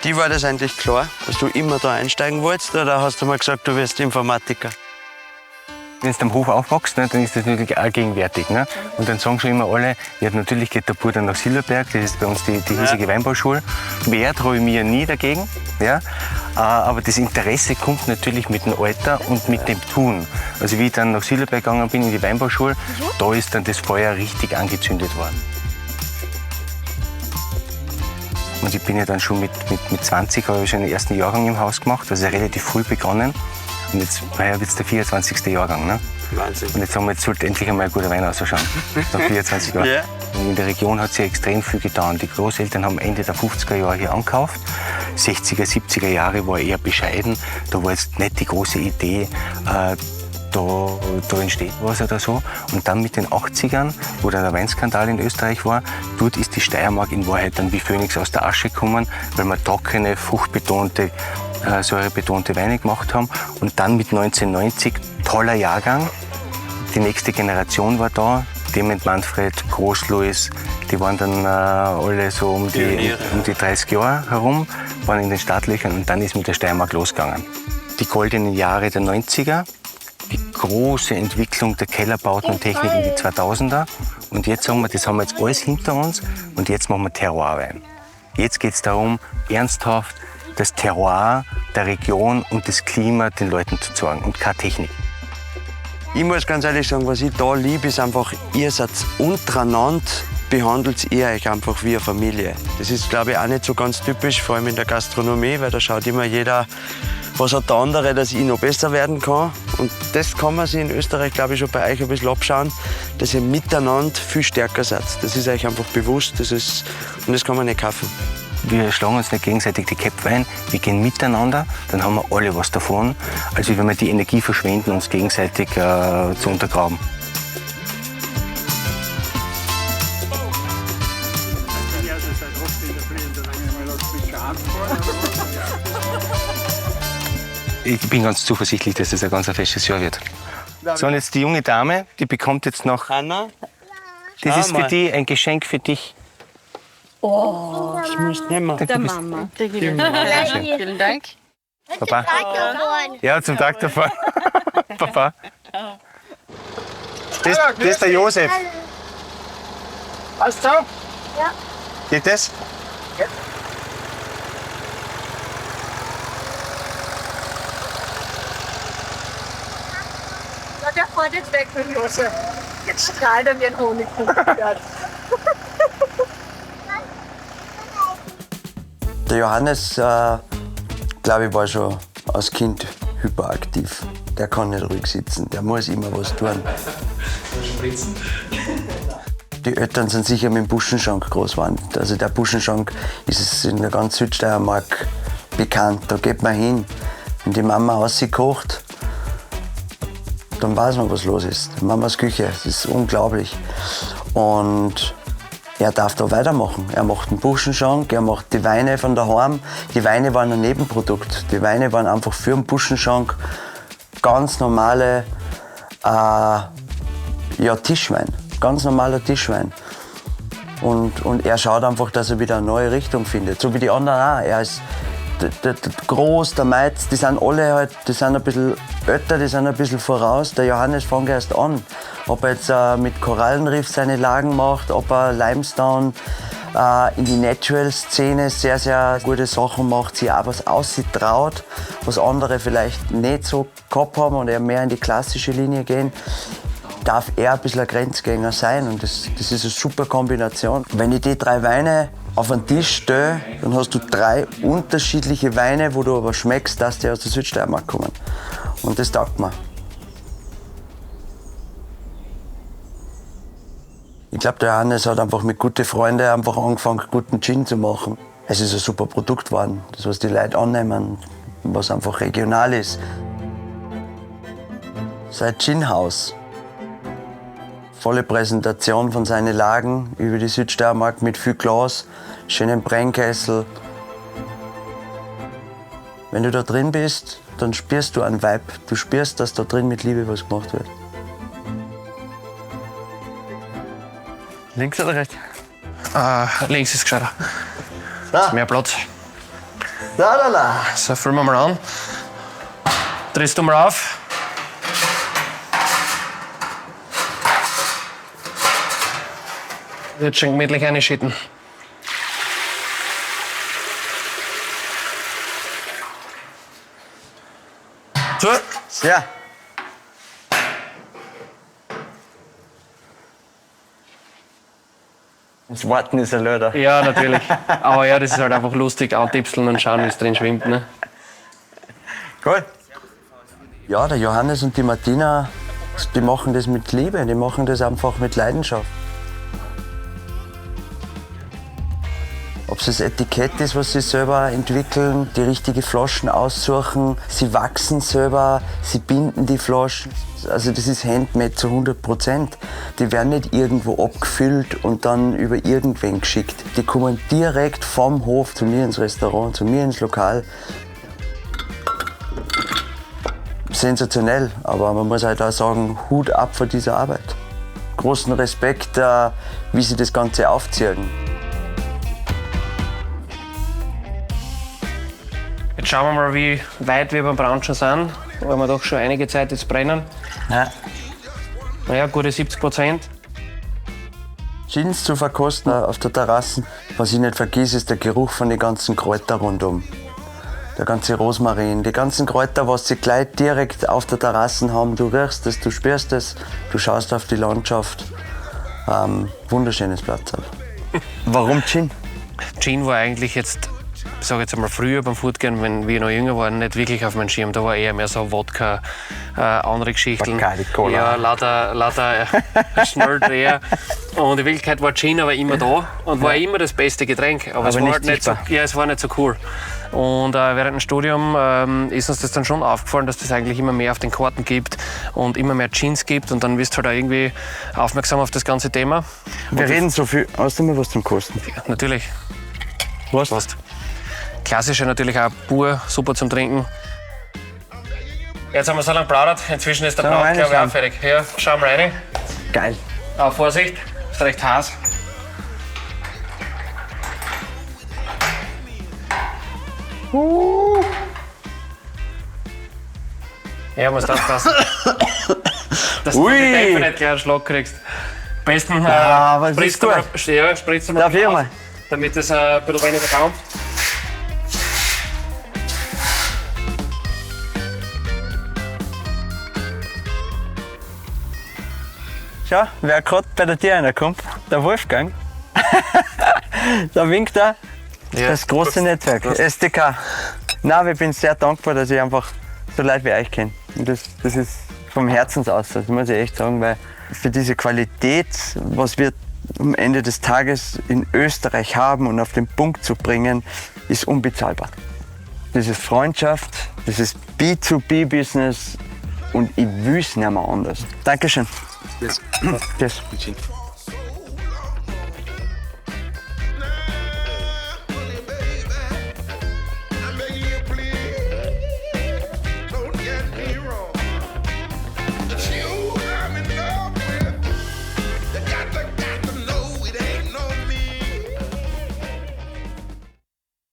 dich war das eigentlich klar, dass du immer da einsteigen wolltest, oder hast du mal gesagt, du wirst Informatiker? Wenn du am Hof aufwachst, ne, dann ist das natürlich auch gegenwärtig. Ne? Und dann sagen schon immer alle, ja, natürlich geht der Bub dann nach Silberberg, das ist bei uns die hiesige Weinbauschule. Wehrt habe ich mich ja nie dagegen. Ja? Aber das Interesse kommt natürlich mit dem Alter und mit dem Tun. Also wie ich dann nach Silberberg gegangen bin, in die Weinbauschule, da ist dann das Feuer richtig angezündet worden. Und ich bin ja dann schon mit 20 habe ich schon den ersten Jahrgang im Haus gemacht, also relativ früh begonnen. Und jetzt wird es der 24. Jahrgang. Ne? Wahnsinn. Und jetzt sagen wir, jetzt sollte endlich einmal ein guter Wein ausschauen. Nach 24 Jahren. Ja. Und in der Region hat sich extrem viel getan. Die Großeltern haben Ende der 50er Jahre hier angekauft. 60er, 70er Jahre war eher bescheiden. Da war jetzt nicht die große Idee, da entsteht was oder so. Und dann mit den 80ern, wo dann der Weinskandal in Österreich war, dort ist die Steiermark in Wahrheit dann wie Phönix aus der Asche gekommen, weil wir trockene, fruchtbetonte, säurebetonte Weine gemacht haben. Und dann mit 1990, toller Jahrgang. Die nächste Generation war da. Dement, Manfred, Groß-Louis, die waren dann alle so um die 30 Jahre herum, waren in den Startlöchern und dann ist mit der Steiermark losgegangen. Die goldenen Jahre der 90er, die große Entwicklung der Kellerbauten und Technik in die 2000er. Und jetzt sagen wir, das haben wir jetzt alles hinter uns und jetzt machen wir Terroirwein. Jetzt geht es darum, ernsthaft das Terroir der Region und das Klima den Leuten zu zeigen und keine Technik. Ich muss ganz ehrlich sagen, was ich da liebe, ist einfach, ihr seid untereinander, behandelt ihr euch einfach wie eine Familie. Das ist, glaube ich, auch nicht so ganz typisch, vor allem in der Gastronomie, weil da schaut immer jeder, was hat der andere, dass ich noch besser werden kann. Und das kann man sich in Österreich, glaube ich, schon bei euch ein bisschen abschauen, dass ihr miteinander viel stärker seid. Das ist euch einfach bewusst, und das kann man nicht kaufen. Wir schlagen uns nicht gegenseitig die Köpfe ein, wir gehen miteinander, dann haben wir alle was davon, als wenn wir die Energie verschwenden, uns gegenseitig zu untergraben. Ich bin ganz zuversichtlich, dass das ein ganz festes Jahr wird. So, und jetzt die junge Dame, die bekommt jetzt noch... Hanna? Das ist für dich ein Geschenk für dich. Oh, ich muss nehmen. Der Mama. Vielen Dank. Papa? Ja, zum Traktor fahren. Papa? Das ist der Josef. Passt so? Ja. Geht das? Ja. Ja, der fährt jetzt weg mit Josef. Jetzt strahlt er wie ein Honigkuchen. Der Johannes, glaube ich, war schon als Kind hyperaktiv. Der kann nicht ruhig sitzen, der muss immer was tun. Die Eltern sind sicher mit dem Buschenschank groß geworden. Also der Buschenschank ist in der ganzen Südsteiermark bekannt. Da geht man hin. Wenn die Mama auskocht, dann weiß man, was los ist. Die Mamas Küche, das ist unglaublich. Und er darf da weitermachen. Er macht den Buschenschank, er macht die Weine von daheim. Die Weine waren ein Nebenprodukt. Die Weine waren einfach für den Buschenschank ganz normale Tischwein. Ganz normaler Tischwein. Und er schaut einfach, dass er wieder eine neue Richtung findet. So wie die anderen auch. Er ist der Groß, der Meitz, die sind alle halt, die sind ein bisschen älter, die sind ein bisschen voraus. Der Johannes fängt erst an. Ob er jetzt mit Korallenriff seine Lagen macht, ob er Limestone in die Natural-Szene sehr, sehr gute Sachen macht, sich auch was austraut, was andere vielleicht nicht so gehabt haben und er mehr in die klassische Linie gehen, darf er ein bisschen ein Grenzgänger sein. Und das ist eine super Kombination. Wenn ich die 3 Weine auf einen Tisch stelle, dann hast du 3 unterschiedliche Weine, wo du aber schmeckst, dass die aus der Südsteiermark kommen. Und das taugt mir. Ich glaube, der Johannes hat einfach mit guten Freunden einfach angefangen, guten Gin zu machen. Es ist ein super Produkt geworden, das was die Leute annehmen, was einfach regional ist. Sein Ginhaus. Volle Präsentation von seinen Lagen über die Südsteiermark mit viel Glas, schönen Brennkessel. Wenn du da drin bist, dann spürst du einen Vibe. Du spürst, dass da drin mit Liebe was gemacht wird. Links oder rechts? Links ist gescheiter. Da. Mehr Platz. La. So, füllen wir mal an. Drehst du mal auf. Jetzt schon gemütlich reinschütten. So. Ja. Das Warten ist ein Löder. Ja, natürlich. Aber ja, das ist halt einfach lustig, antipseln und schauen, wie es drin schwimmt. Ne? Cool. Ja, der Johannes und die Martina, die machen das mit Liebe, die machen das einfach mit Leidenschaft. Ob es das Etikett ist, was sie selber entwickeln, die richtigen Flaschen aussuchen, sie wachsen selber, sie binden die Flaschen. Also das ist handmade zu 100%. Die werden nicht irgendwo abgefüllt und dann über irgendwen geschickt. Die kommen direkt vom Hof zu mir ins Restaurant, zu mir ins Lokal. Sensationell, aber man muss halt auch sagen, Hut ab vor dieser Arbeit. Großen Respekt, wie sie das Ganze aufziehen. Jetzt schauen wir mal, wie weit wir beim Brauen schon sind, weil wir doch schon einige Zeit jetzt brennen. Ja. Naja, gute 70%. Gins zu verkosten auf der Terrasse. Was ich nicht vergiss, ist der Geruch von den ganzen Kräutern rundum. Der ganze Rosmarin, die ganzen Kräuter, was sie gleich direkt auf der Terrasse haben. Du riechst es, du spürst es, du schaust auf die Landschaft. Wunderschönes Platz. Warum Gin? Gin war eigentlich jetzt, ich sage jetzt einmal früher beim Fortgehen, wenn wir noch jünger waren, nicht wirklich auf meinem Schirm. Da war eher mehr so Wodka, andere Geschichten. Bacardi Cola. Ja, lauter Schnelldreher. Und in Wirklichkeit war Gin aber immer da und war immer das beste Getränk. Aber es war nicht halt nicht so, sichtbar. ja, es war nicht so cool. Und während dem Studium ist uns das dann schon aufgefallen, dass das eigentlich immer mehr auf den Karten gibt und immer mehr Gins gibt. Und dann wirst du halt auch irgendwie aufmerksam auf das ganze Thema. Wir reden so viel. Hast du mal was zum Kosten? Ja, natürlich. Was? Passt. Klassische natürlich auch pur, super zum Trinken. Jetzt haben wir so lange plaudert, inzwischen ist der Sollen wir Braut, glaube ich, auch reinschauen? fertig. Ja, schauen wir rein. Geil. Aber Vorsicht, ist recht heiß. Ja, musst aufpassen, dass du Ui. die Dämpfe nicht gleich einen Schlag kriegst. Am besten aber es ist spritzt du mal, gut. ja, spritzt du mal Darf ich auf, mal? damit es ein bisschen weniger dampft. Schau, wer gerade bei der Tür reinkommt, der Wolfgang. Da winkt er. Ja, Das große Prost. Netzwerk, Prost. SDK. Nein, ich bin sehr dankbar, dass ich einfach so Leute wie euch kenne. Und das ist vom Herzen aus, das muss ich echt sagen, weil für diese Qualität, was wir am Ende des Tages in Österreich haben und auf den Punkt zu bringen, ist unbezahlbar. Das ist Freundschaft, das ist B2B-Business und ich will es nicht mehr anders. Dankeschön. Yes.